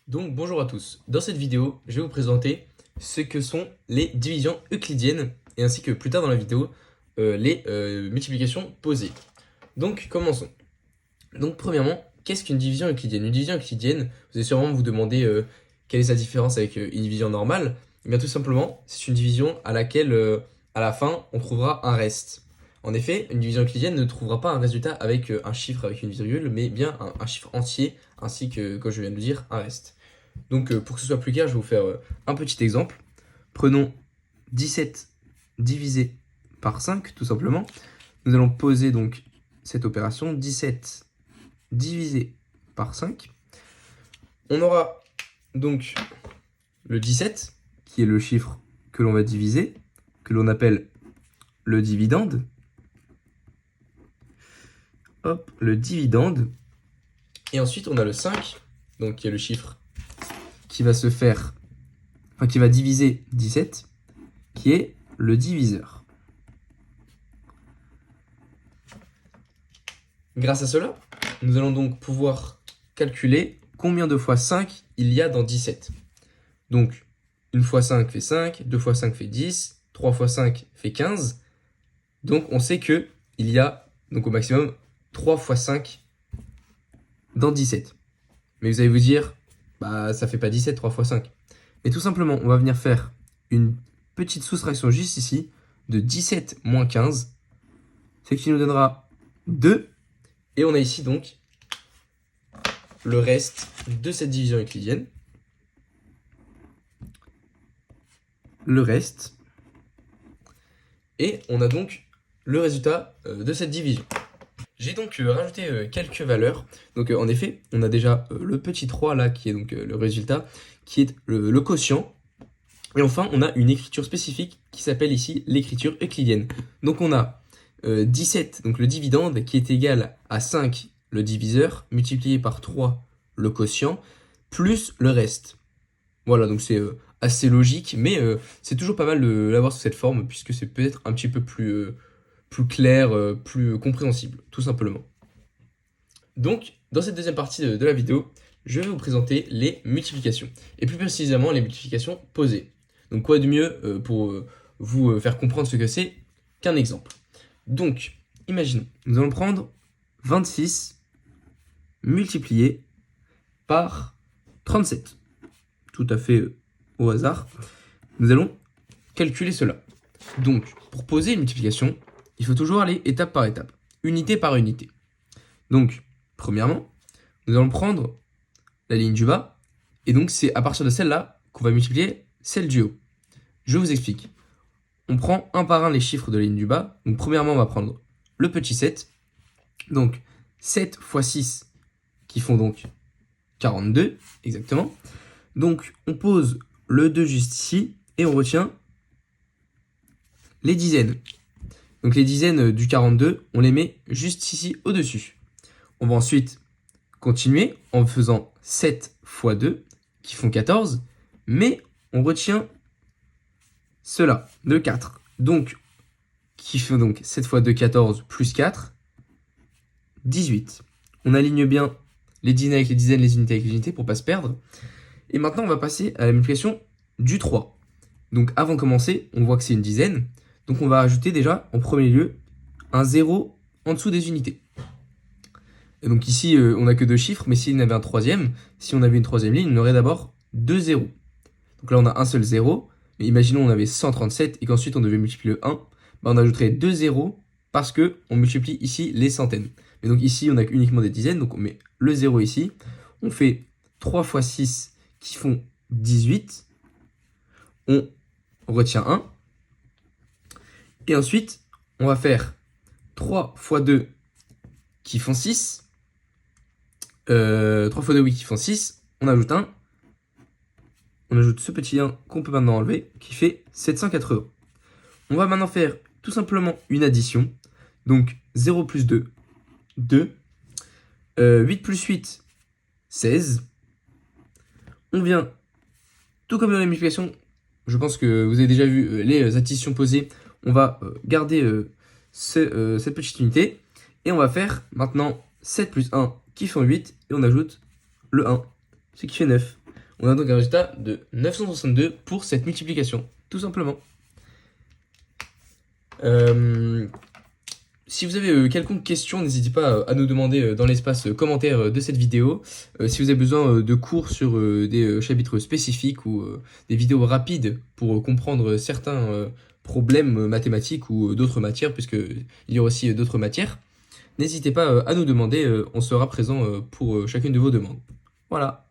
Donc bonjour à tous, dans cette vidéo je vais vous présenter ce que sont les divisions euclidiennes et ainsi que plus tard dans la vidéo les multiplications posées. Donc commençons. Donc premièrement, qu'est-ce qu'une division euclidienne? Une division euclidienne, vous allez sûrement vous demander quelle est sa différence avec une division normale. Et bien tout simplement, c'est une division à laquelle à la fin on trouvera un reste. En effet, une division euclidienne ne trouvera pas un résultat avec un chiffre avec une virgule, mais bien un chiffre entier, ainsi que, comme je viens de le dire, un reste. Donc pour que ce soit plus clair, je vais vous faire un petit exemple. Prenons 17 divisé par 5, tout simplement. Nous allons poser donc cette opération, 17 divisé par 5. On aura donc le 17, qui est le chiffre que l'on va diviser, que l'on appelle le dividende. Hop, le dividende. Et ensuite, on a le 5, donc qui est le chiffre qui va se faire, enfin qui va diviser 17, qui est le diviseur. Grâce à cela, nous allons donc pouvoir calculer combien de fois 5 il y a dans 17. Donc, 1 fois 5 fait 5, 2 fois 5 fait 10, 3 fois 5 fait 15. Donc, on sait qu'il y a donc au maximum 3 fois 5 dans 17. Mais vous allez vous dire, bah ça fait pas 17, 3 fois 5. Mais tout simplement, on va venir faire une petite soustraction juste ici de 17 moins 15, ce qui nous donnera 2. Et on a ici donc le reste de cette division euclidienne. Le reste. Et on a donc le résultat de cette division. J'ai donc rajouté quelques valeurs. Donc en effet, on a déjà le petit 3 là qui est donc le résultat, qui est le quotient. Et enfin, on a une écriture spécifique qui s'appelle ici l'écriture euclidienne. Donc on a 17, donc le dividende, qui est égal à 5, le diviseur, multiplié par 3, le quotient, plus le reste. Voilà, donc c'est assez logique, mais c'est toujours pas mal de l'avoir sous cette forme, puisque c'est peut-être un petit peu plus clair, plus compréhensible, tout simplement. Donc, dans cette deuxième partie de la vidéo, je vais vous présenter les multiplications, et plus précisément les multiplications posées. Donc quoi de mieux pour vous faire comprendre ce que c'est qu'un exemple. Donc, imaginons, nous allons prendre 26 multiplié par 37. Tout à fait au hasard. Nous allons calculer cela. Donc, pour poser une multiplication, il faut toujours aller étape par étape, unité par unité. Donc, premièrement, nous allons prendre la ligne du bas, et donc c'est à partir de celle-là qu'on va multiplier celle du haut. Je vous explique. On prend un par un les chiffres de la ligne du bas. Donc premièrement, on va prendre le petit 7. Donc 7 fois 6 qui font donc 42, exactement. Donc on pose le 2 juste ici et on retient les dizaines. Donc les dizaines du 42, on les met juste ici au-dessus. On va ensuite continuer en faisant 7 fois 2 qui font 14, mais on retient cela de 4. Donc, qui fait donc 7 fois 2, 14, plus 4, 18. On aligne bien les dizaines avec les dizaines, les unités avec les unités pour ne pas se perdre. Et maintenant, on va passer à la multiplication du 3. Donc, avant de commencer, on voit que c'est une dizaine. Donc, on va ajouter déjà, en premier lieu, un 0 en dessous des unités. Et donc ici, on n'a que deux chiffres, mais s'il y en avait un troisième, si on avait une troisième ligne, on aurait d'abord 2 zéros. Donc là, on a un seul 0. Mais imaginons on avait 137 et qu'ensuite on devait multiplier le 1. Bah on ajouterait 2 zéros parce qu'on multiplie ici les centaines. Mais donc ici, on n'a uniquement des dizaines. Donc on met le 0 ici. On fait 3 fois 6 qui font 18. On retient 1. Et ensuite, on va faire 3 fois 2 qui font 6. 3 fois 2, oui, qui font 6. On ajoute 1. On ajoute ce petit 1 qu'on peut maintenant enlever, qui fait 780. On va maintenant faire tout simplement une addition. Donc 0 plus 2, 2. 8 plus 8, 16. On vient, tout comme dans la multiplication, je pense que vous avez déjà vu les additions posées. On va garder cette petite unité. Et on va faire maintenant 7 plus 1 qui font 8. Et on ajoute le 1, ce qui fait 9. On a donc un résultat de 962 pour cette multiplication, tout simplement. Si vous avez quelconque question, n'hésitez pas à nous demander dans l'espace commentaire de cette vidéo. Si vous avez besoin de cours sur des chapitres spécifiques ou des vidéos rapides pour comprendre certains problèmes mathématiques ou d'autres matières, puisqu'il y aura aussi d'autres matières, n'hésitez pas à nous demander, on sera présent pour chacune de vos demandes. Voilà.